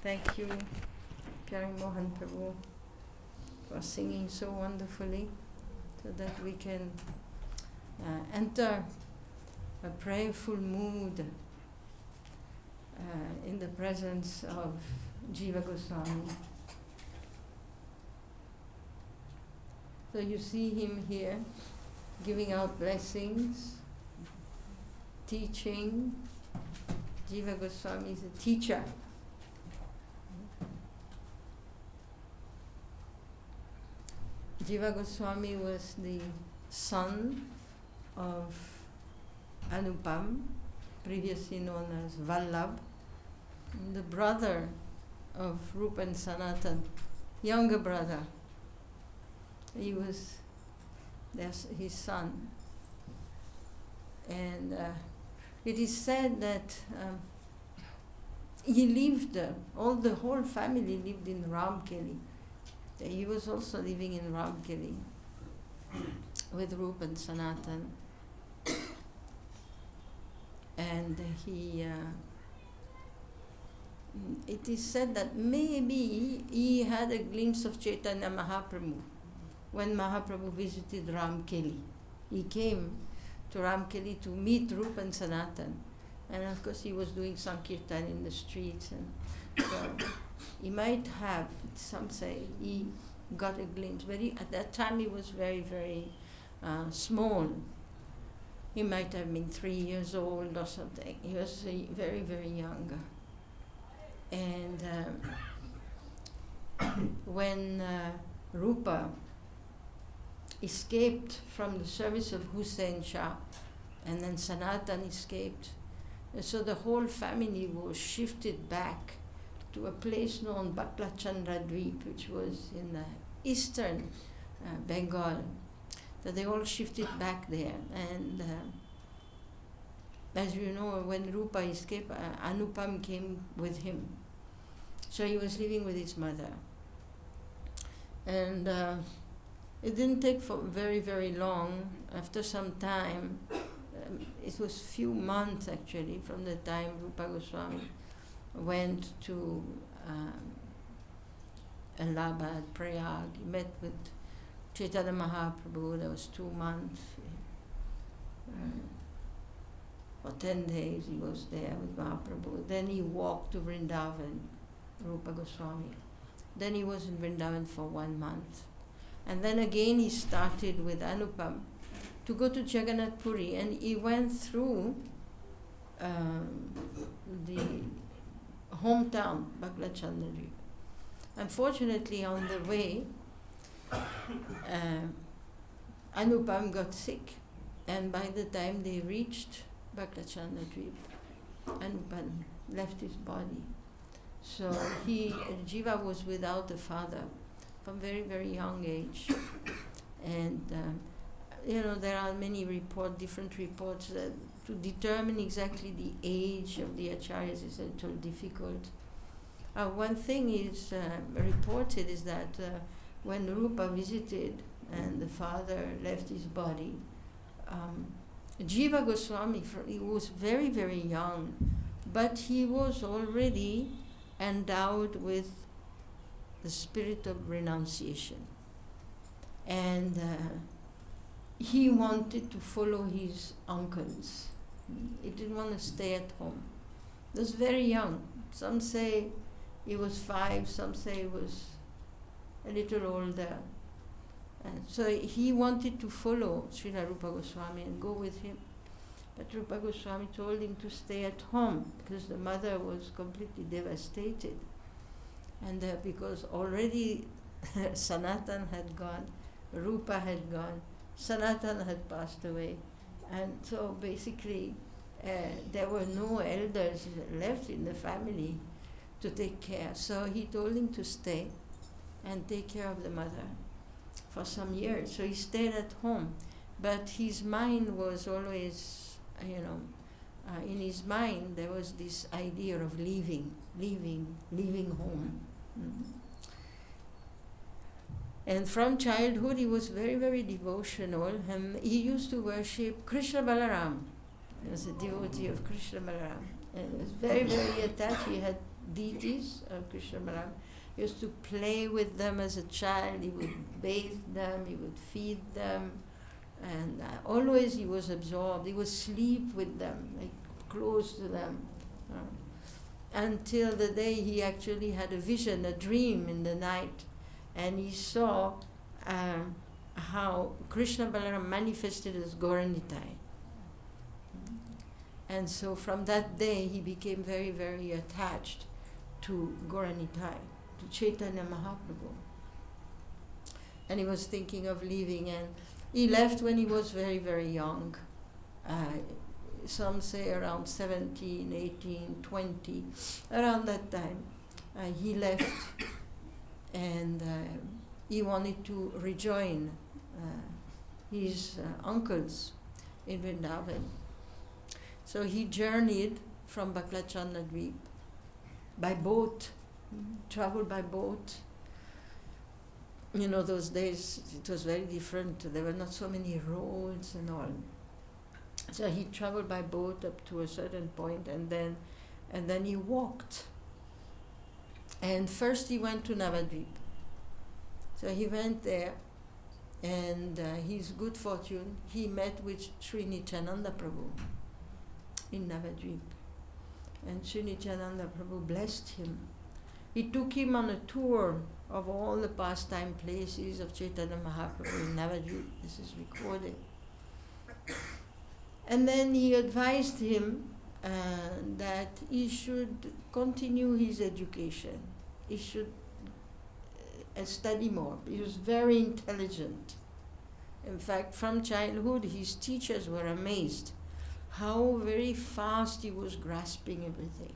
Thank you, Pyari Mohan Prabhu, for singing so wonderfully, so that we can enter a prayerful mood in the presence of Jiva Goswami. So you see him here giving out blessings, teaching. Jiva Goswami is a teacher. Jiva Goswami was the son of Anupam, previously known as Vallabh, the brother of Rupa and Sanatan, younger brother. He was his son. And it is said that he lived, the whole family lived in Ramkeli. He was also living in Ramkeli with Rupa and Sanatan. And it is said that maybe he had a glimpse of Chaitanya Mahaprabhu when Mahaprabhu visited Ramkeli. He came to Ramkeli to meet Rupa and Sanatan. And of course he was doing Sankirtan in the streets. And so he might have, some say, he got a glimpse. But at that time he was very, very small. He might have been 3 years old or something. He was very, very young. And when Rupa escaped from the service of Hussain Shah, and then Sanatan escaped, and so the whole family was shifted back to a place known Bakla Chandra Dweep, which was in the eastern Bengal. So they all shifted back there. And as you know, when Rupa escaped, Anupam came with him. So he was living with his mother. And it didn't take for very, very long. After some time, it was few months actually from the time Rupa Goswami went to Allahabad, Prayag. He met with Chaitanya Mahaprabhu. There was 2 months. For 10 days he was there with Mahaprabhu. Then he walked to Vrindavan, Rupa Goswami. Then he was in Vrindavan for 1 month. And then again he started with Anupam to go to Jagannath Puri, and he went through the hometown, Bakla Chandri. Unfortunately, on the way, Anupam got sick, and by the time they reached Bakla Chandra Dweep, Anupam left his body. So Jiva was without a father from very, very young age. And there are many different reports that to determine exactly the age of the acharyas is a little difficult. One thing is reported is that when Rupa visited and the father left his body, Jiva Goswami, he was very, very young, but he was already endowed with the spirit of renunciation. And he wanted to follow his uncles. He didn't want to stay at home. He was very young. Some say he was 5, some say he was a little older. And so he wanted to follow Srila Rupa Goswami and go with him. But Rupa Goswami told him to stay at home because the mother was completely devastated. And because already Sanatan had gone, Rupa had gone, Sanatan had passed away. And so basically there were no elders left in the family to take care. So he told him to stay and take care of the mother for some years. So he stayed at home. But his mind was always, in his mind there was this idea of leaving home. And from childhood he was very, very devotional, and he used to worship Krishna Balaram. He was a devotee of Krishna Balaram. And he was very, very attached. He had deities of Krishna Balaram. He used to play with them as a child. He would bathe them, he would feed them, and always he was absorbed. He would sleep with them, like close to them. Until the day he actually had a vision, a dream in the night, and he saw how Krishna Balaram manifested as Gauranitai. And so from that day he became very, very attached to Gauranitai, to Chaitanya Mahaprabhu. And he was thinking of leaving, and he left when he was very, very young. Some say around 17, 18, 20, around that time. He left, and he wanted to rejoin his uncles in Vrindavan. So he journeyed from Baklachandra Dweep by boat, traveled by boat. You know, those days it was very different. There were not so many roads and all. So he traveled by boat up to a certain point, and then he walked. And first he went to Navadvip. So he went there, and his good fortune, he met with Sri Nityananda Prabhu in Navadvip. And Sri Nityananda Prabhu blessed him. He took him on a tour of all the pastime places of Chaitanya Mahaprabhu in Navadvip. This is recorded. And then he advised him that he should continue his education. He should study more. He was very intelligent. In fact, from childhood, his teachers were amazed how very fast he was grasping everything.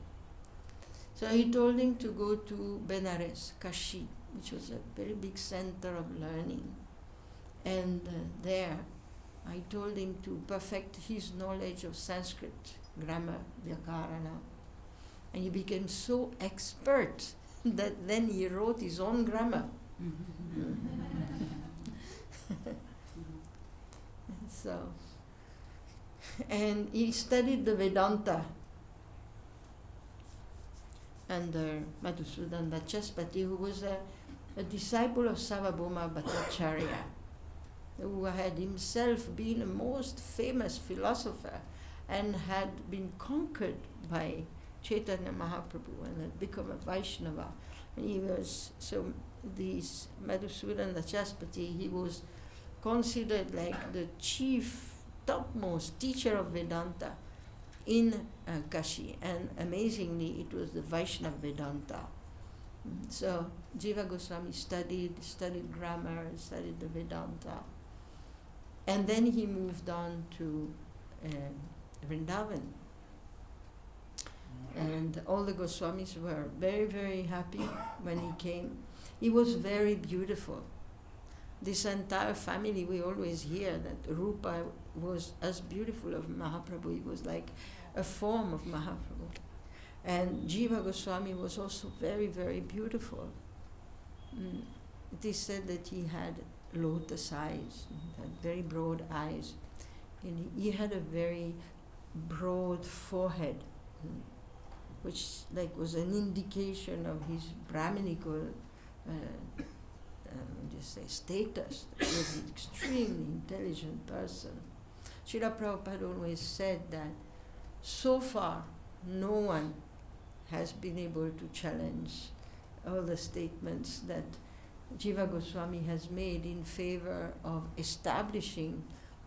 So he told him to go to Benares, Kashi, which was a very big center of learning. And there, I told him to perfect his knowledge of Sanskrit, grammar, Vyakarana. And he became so expert that then he wrote his own grammar. And he studied the Vedanta under Madhusudan Vachaspati, who was a disciple of Sarvabhauma Bhattacharya, who had himself been a most famous philosopher and had been conquered by Chaitanya Mahaprabhu and had become a Vaishnava. And he was, so this Madhusudan Vachaspati, he was considered like the chief, topmost teacher of Vedanta in Kashi, and amazingly it was the Vaishnava Vedanta. So Jiva Goswami studied grammar, studied the Vedanta, and then he moved on to Vrindavan. And all the Goswamis were very, very happy when he came. He was very beautiful. This entire family, we always hear that Rupa was as beautiful as Mahaprabhu. He was like a form of Mahaprabhu. And Jiva Goswami was also very, very beautiful. It is said that he had lotus eyes, had very broad eyes. And he had a very broad forehead, which like was an indication of his Brahminical status. He was an extremely intelligent person. Srila Prabhupada always said that so far no one has been able to challenge all the statements that Jiva Goswami has made in favor of establishing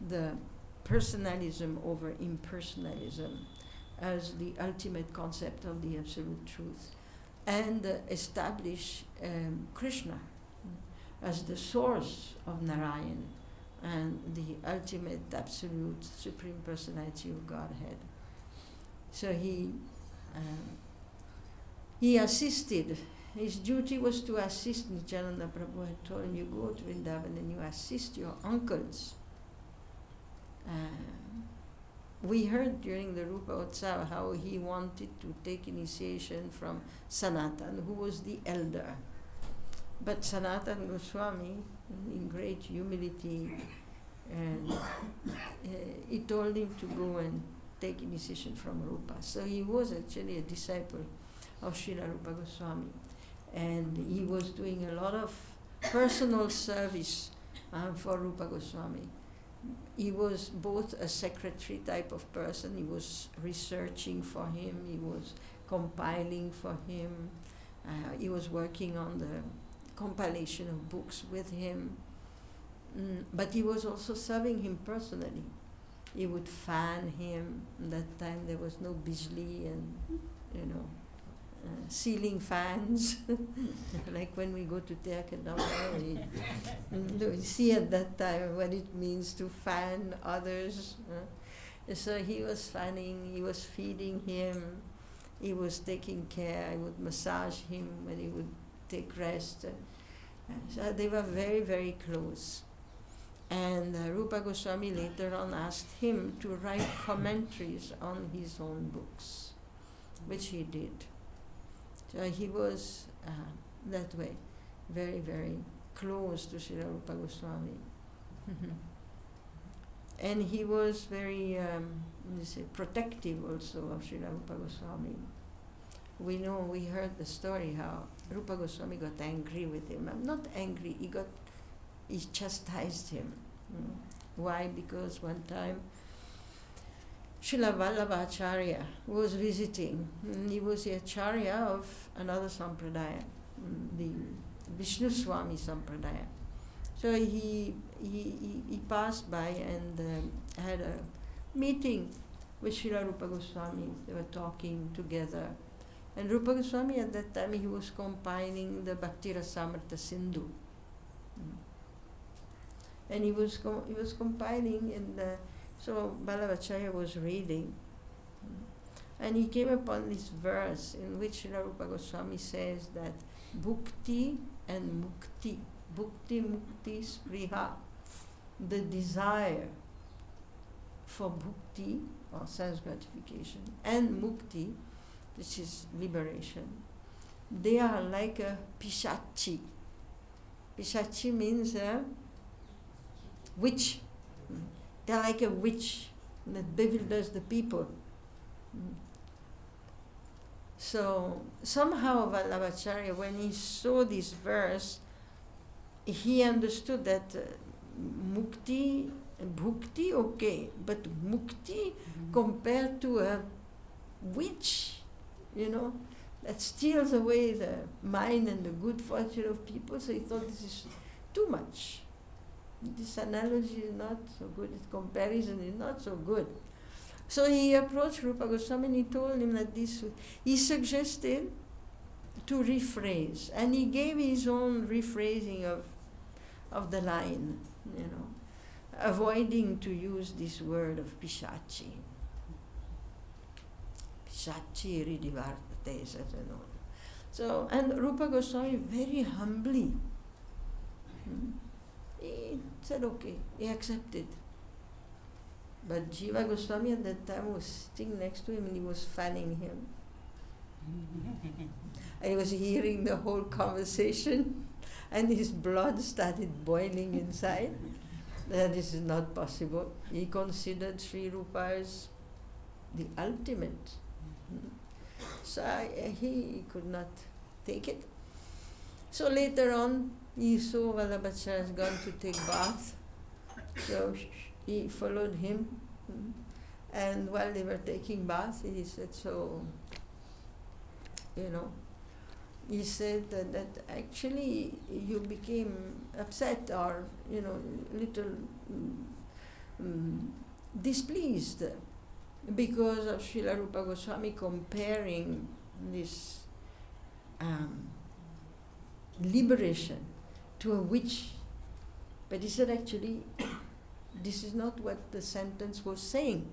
the personalism over impersonalism as the ultimate concept of the absolute truth, and establish Krishna as the source of Narayan and the ultimate absolute supreme personality of Godhead. So he assisted. His duty was to assist. Nityananda Prabhu had told him, you go to Vrindavan and you assist your uncles. We heard during the Rupa Utsava how he wanted to take initiation from Sanatan, who was the elder. But Sanatan Goswami, in great humility, he told him to go and take initiation from Rupa. So he was actually a disciple. of Srila Rupa Goswami. And he was doing a lot of personal service for Rupa Goswami. He was both a secretary type of person, he was researching for him, he was compiling for him, he was working on the compilation of books with him, but he was also serving him personally. He would fan him. At that time there was no bijli and, ceiling fans, like when we go to Teakadama, we see at that time what it means to fan others. So he was fanning, he was feeding him, he was taking care, I would massage him when he would take rest. So they were very, very close. And Rupa Goswami later on asked him to write commentaries on his own books, which he did. So he was that way, very, very close to Srila Rupa Goswami. And he was very protective also of Srila Rupa Goswami. We heard the story how Rupa Goswami got angry with him. I'm not angry, he chastised him. Why? Because one time Srila Vallabha-Acharya was visiting. He was the Acharya of another sampradaya, the Vishnu Swami sampradaya. So he passed by and had a meeting with Srila Rupa Goswami. They were talking together. And Rupa Goswami at that time, he was compiling the Bhakti Rasamrita Sindhu. And he was compiling, and so Vallabha-Acharya was reading. And he came upon this verse in which Srila Rupa Goswami says that bhukti and mukti, bhukti, mukti, spriha, the desire for bhukti, or sense gratification, and mukti, which is liberation, they are like a pishachi. Pishachi means a witch. They're like a witch that bewilders the people. So somehow Vallabha-Acharya, when he saw this verse, he understood that mukti, bhukti, okay, but mukti compared to a witch, that steals away the mind and the good fortune of people. So he thought this is too much. This analogy is not so good, this comparison is not so good. So he approached Rupa Goswami and he told him that he suggested to rephrase, and he gave his own rephrasing of the line, avoiding to use this word of pishachi. Pishachi ridivartate, so, and Rupa Goswami very humbly, he said okay, he accepted. But Jiva Goswami at that time was sitting next to him and he was fanning him. And he was hearing the whole conversation and his blood started boiling inside. This is not possible. He considered Sri Rupa as the ultimate. So he could not take it. So later on, he saw Vallabha-Acharya has gone to take bath. So he followed him. And while they were taking bath, he said, he said that actually you became upset or, little displeased because of Srila Rupa Goswami comparing this liberation to a witch. But he said actually, this is not what the sentence was saying.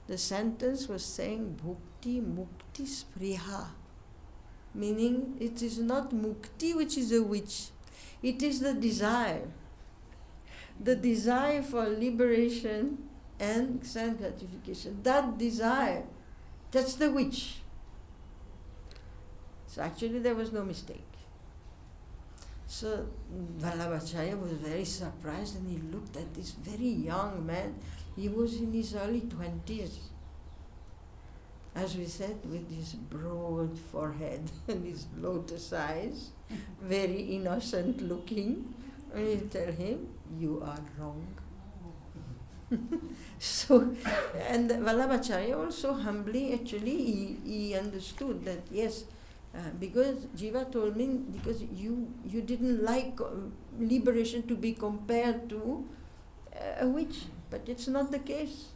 The sentence was saying bhukti, mukti, spriha. Meaning it is not mukti which is a witch. It is the desire. The desire for liberation and sense gratification. That desire, that's the witch. So actually there was no mistake. So Vallabha-Acharya was very surprised and he looked at this very young man. He was in his early 20s. as we said, with his broad forehead and his lotus eyes, very innocent looking, and you tell him, you are wrong. So, and Vallabhacharya also humbly, actually, he understood that, yes, because Jiva told me, because you didn't like liberation to be compared to a witch, but it's not the case.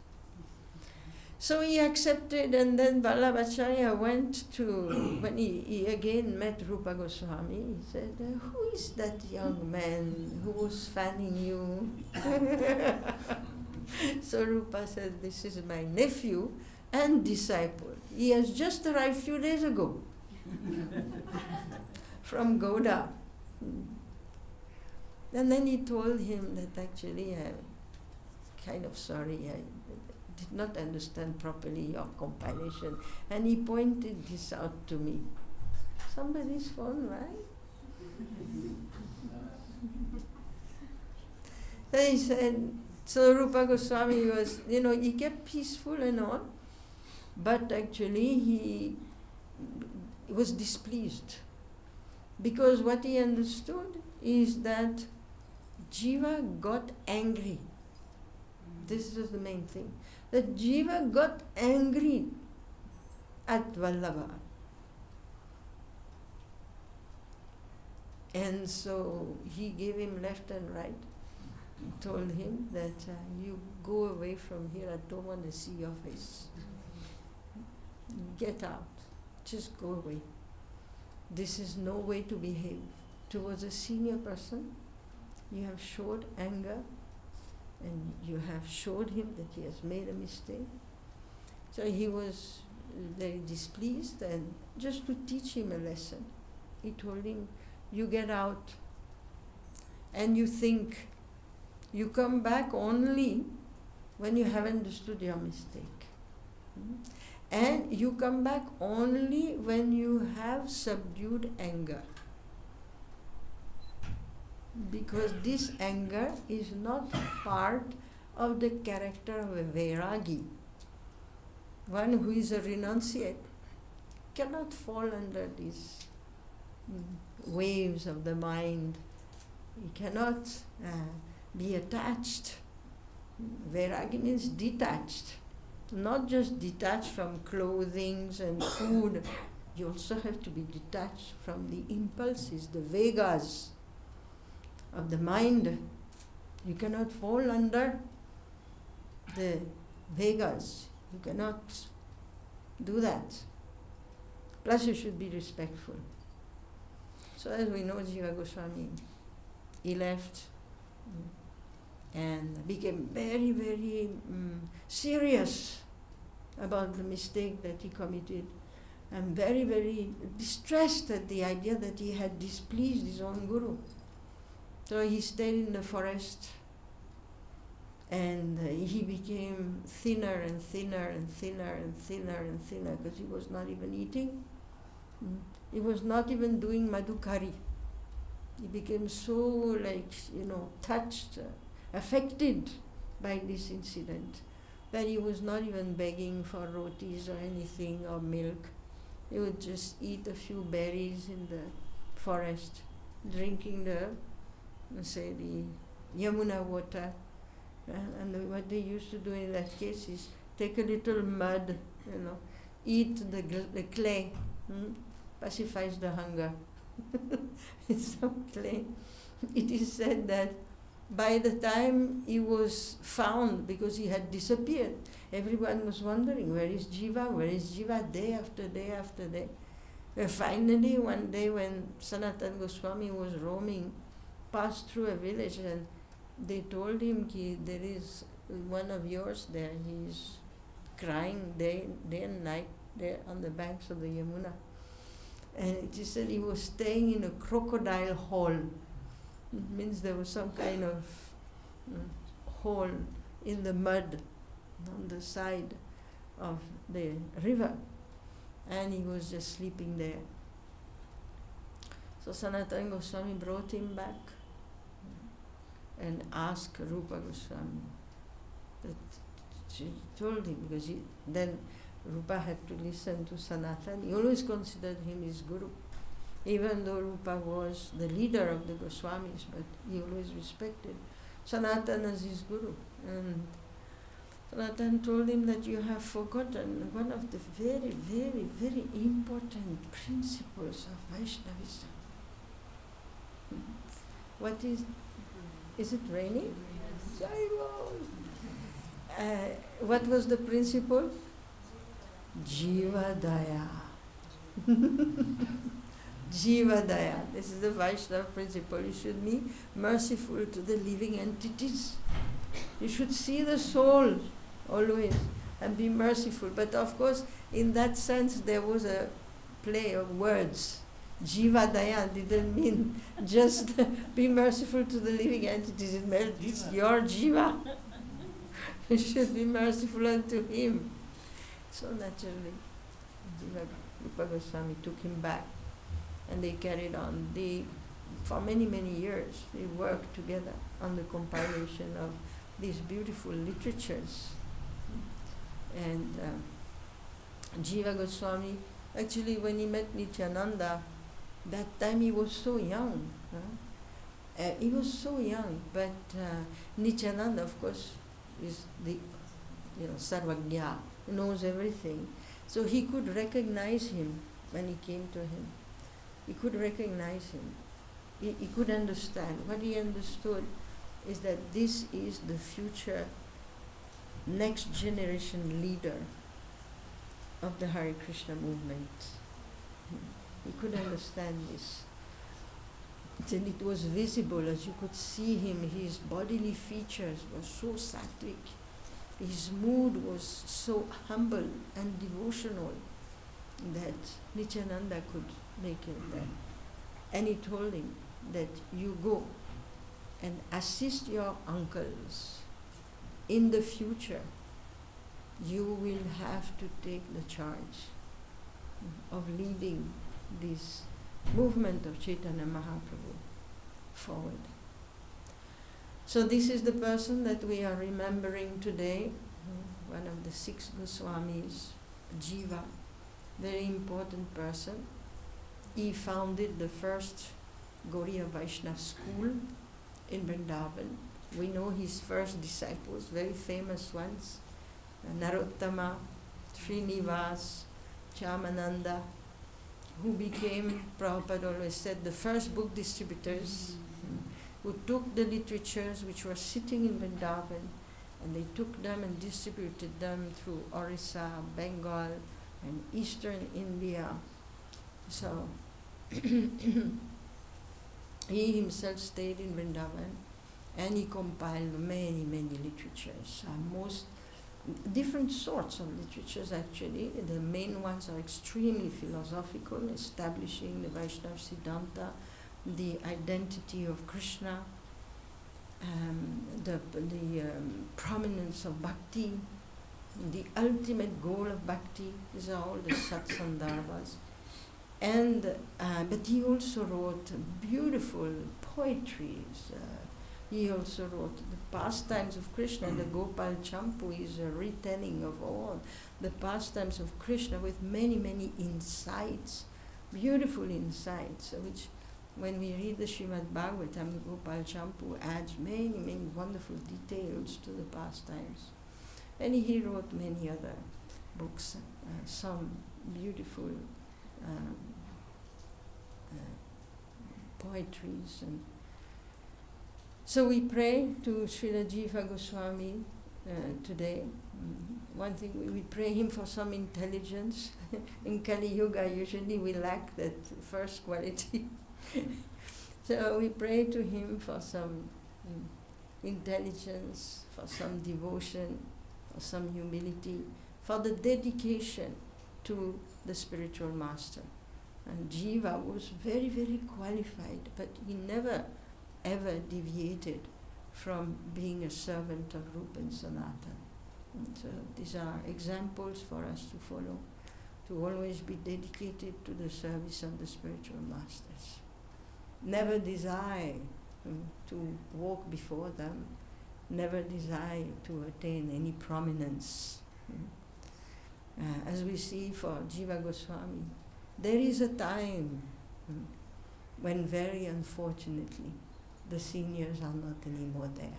So he accepted, and then Vallabhacharya went to, when he again met Rupa Goswami, he said, who is that young man who was fanning you? So Rupa said, this is my nephew and disciple. He has just arrived a few days ago from Gouda. And then he told him that actually I'm kind of sorry, I did not understand properly your compilation. And he pointed this out to me. Somebody's phone, right? Then he said, so Rupa Goswami was, he kept peaceful and all, but actually he was displeased. Because what he understood is that Jiva got angry. This is the main thing. That Jiva got angry at Vallabha. And so he gave him left and right. He told him that you go away from here, I don't want to see your face. Get out. Just go away. This is no way to behave. Towards a senior person, you have showed anger and you have showed him that he has made a mistake. So he was very displeased, and just to teach him a lesson, he told him, you get out and you think. You come back only when you have understood your mistake. And you come back only when you have subdued anger. Because this anger is not part of the character of a Vairagi. One who is a renunciate cannot fall under these waves of the mind. He cannot be attached. Vairagi means detached. Not just detached from clothing and food. You also have to be detached from the impulses, the vegas of the mind. You cannot fall under the vegas. You cannot do that. Plus you should be respectful. So as we know, Jiva Goswami, he left and became very, very serious about the mistake that he committed, and very, very distressed at the idea that he had displeased his own guru. So he stayed in the forest, and he became thinner and thinner and thinner and thinner and thinner, because he was not even eating. He was not even doing madhukari. He became so touched, affected by this incident, that he was not even begging for rotis or anything or milk. He would just eat a few berries in the forest, drinking the Yamuna water. And what they used to do in that case is take a little mud, eat the clay, pacifies the hunger. It's so clay. It is said that by the time he was found, because he had disappeared, everyone was wondering, where is Jiva? Where is Jiva? Day after day after day. Finally, one day when Sanatana Goswami was roaming, passed through a village, and they told him, there is one of yours there, he is crying day and night there on the banks of the Yamuna. And it is said he was staying in a crocodile hole. It means there was some kind of hole in the mud on the side of the river, and he was just sleeping there. So Sanatana Goswami brought him back and asked Rupa Goswami. That she told him, because then Rupa had to listen to Sanatana. He always considered him his guru. Even though Rupa was the leader of the Goswamis, but he always respected Sanatana as his guru. And Sanatana told him that you have forgotten one of the very, very, very important principles of Vaishnavism. What is it raining? What was the principle? Jiva Daya. Jiva Daya. This is the Vaishnava principle. You should be merciful to the living entities. You should see the soul always and be merciful. But of course, in that sense, there was a play of words. Jiva Daya didn't mean just be merciful to the living entities. It meant it's your Jiva. You should be merciful unto him. So naturally, Rupa Goswami took him back and they carried on. For many, many years, they worked together on the compilation of these beautiful literatures. And Jiva Goswami, actually when he met Nityananda, that time he was so young. He was so young, but Nityananda, of course, is the Sarvagya, knows everything. So he could recognize him when he came to him. He could recognize him. He could understand. What he understood is that this is the future next generation leader of the Hare Krishna movement. He could understand this. And it was visible as you could see him. His bodily features were so sattvic. His mood was so humble and devotional that Nityananda could make it there. And he told him that you go and assist your uncles. In the future, you will have to take the charge of leading this movement of Chaitanya Mahaprabhu forward. So this is the person that we are remembering today, one of the 6 Goswamis, Jiva, very important person. He founded the first Gaudiya Vaishnava school in Vrindavan. We know his first disciples, very famous ones, Narottama, Srinivas, Chamananda, who became, Prabhupada always said, the first book distributors, who took the literatures which were sitting in Vrindavan, and they took them and distributed them through Orissa, Bengal, and eastern India. So he himself stayed in Vrindavan, and he compiled many, many literatures, most different sorts of literatures actually. The main ones are extremely philosophical, establishing the Vaishnava Siddhanta, the identity of Krishna, the prominence of bhakti, the ultimate goal of bhakti. These are all the Satsandarbhas. And but he also wrote beautiful poetries. He also wrote the pastimes of Krishna. The Gopal Champu is a retelling of all the pastimes of Krishna with many, many insights, beautiful insights, which when we read the Srimad Bhagavatam, Gopal Champu adds many, many wonderful details to the pastimes. And he wrote many other books, some beautiful poetries. And so we pray to Srila Jiva Goswami today. One thing, we pray him for some intelligence. In Kali Yuga, usually we lack that first quality. So we pray to him for some intelligence, for some devotion, for some humility, for the dedication to the spiritual master. And Jiva was very, very qualified, but he never ever deviated from being a servant of Rupa and Sanatana. And so these are examples for us to follow, to always be dedicated to the service of the spiritual masters. Never desire to walk before them, never desire to attain any prominence. as we see for Jiva Goswami, there is a time when very unfortunately the seniors are not anymore there.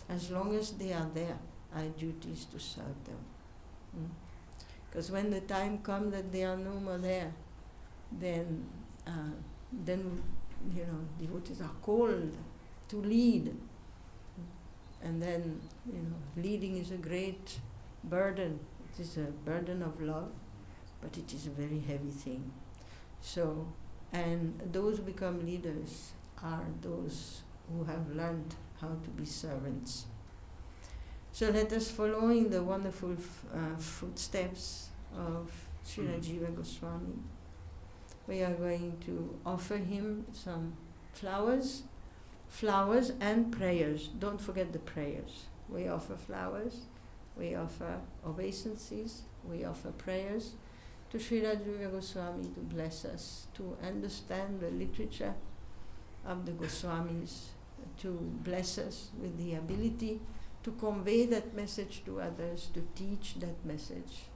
As long as they are there, our duty is to serve them. Because when the time comes that they are no more there, then devotees are called to lead. And then, leading is a great burden. It is a burden of love, but it is a very heavy thing. So, and those who become leaders are those who have learned how to be servants. So let us follow in the wonderful footsteps of Srila Jiva Goswami. We are going to offer him some flowers and prayers. Don't forget the prayers. We offer flowers, we offer obeisances, we offer prayers to Srila Jiva Goswami to bless us, to understand the literature of the Goswamis, to bless us with the ability to convey that message to others, to teach that message.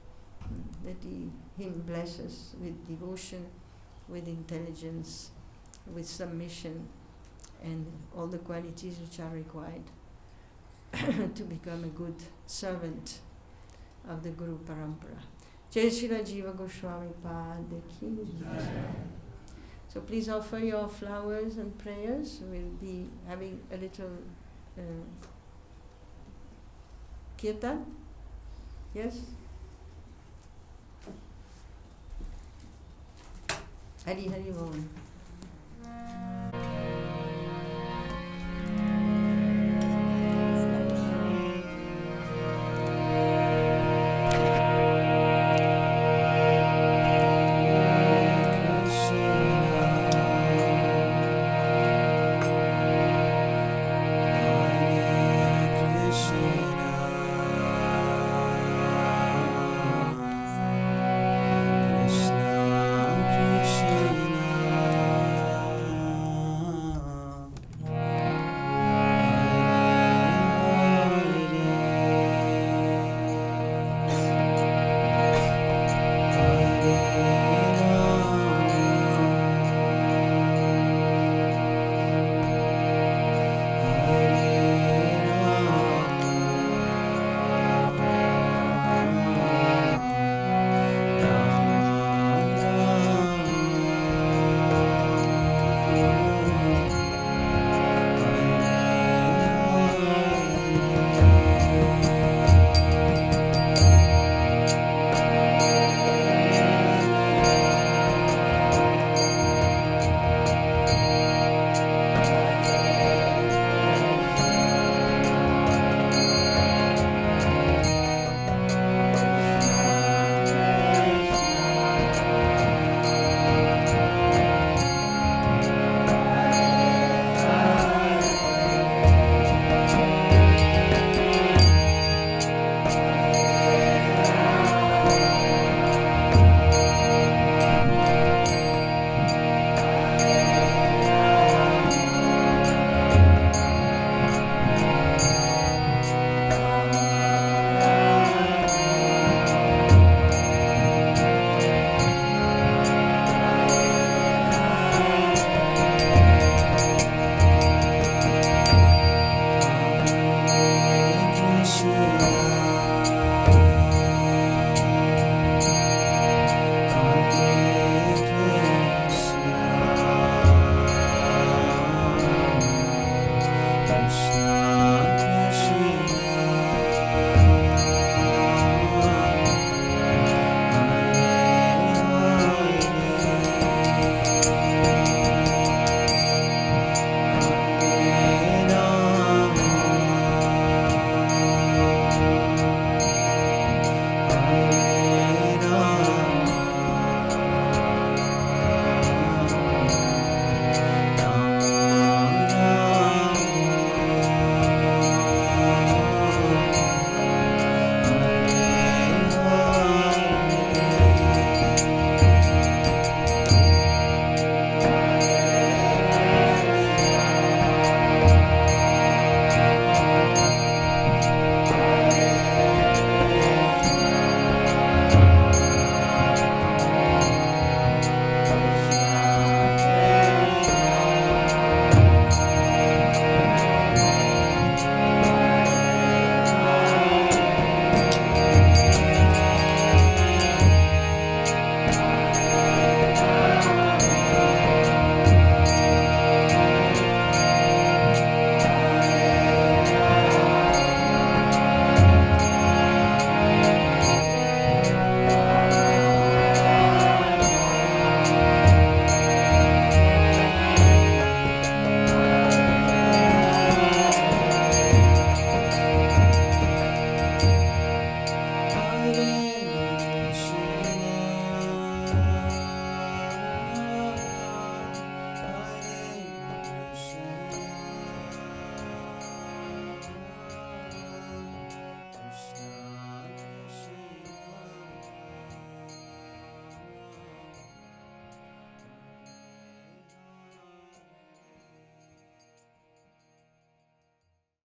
That him bless us with devotion, with intelligence, with submission, and all the qualities which are required to become a good servant of the Guru Parampara. Jai Srila Jiva Goswami Pada Ki Jai. So please offer your flowers and prayers. We'll be having a little kirtan. Yes? Hari Hari Bol.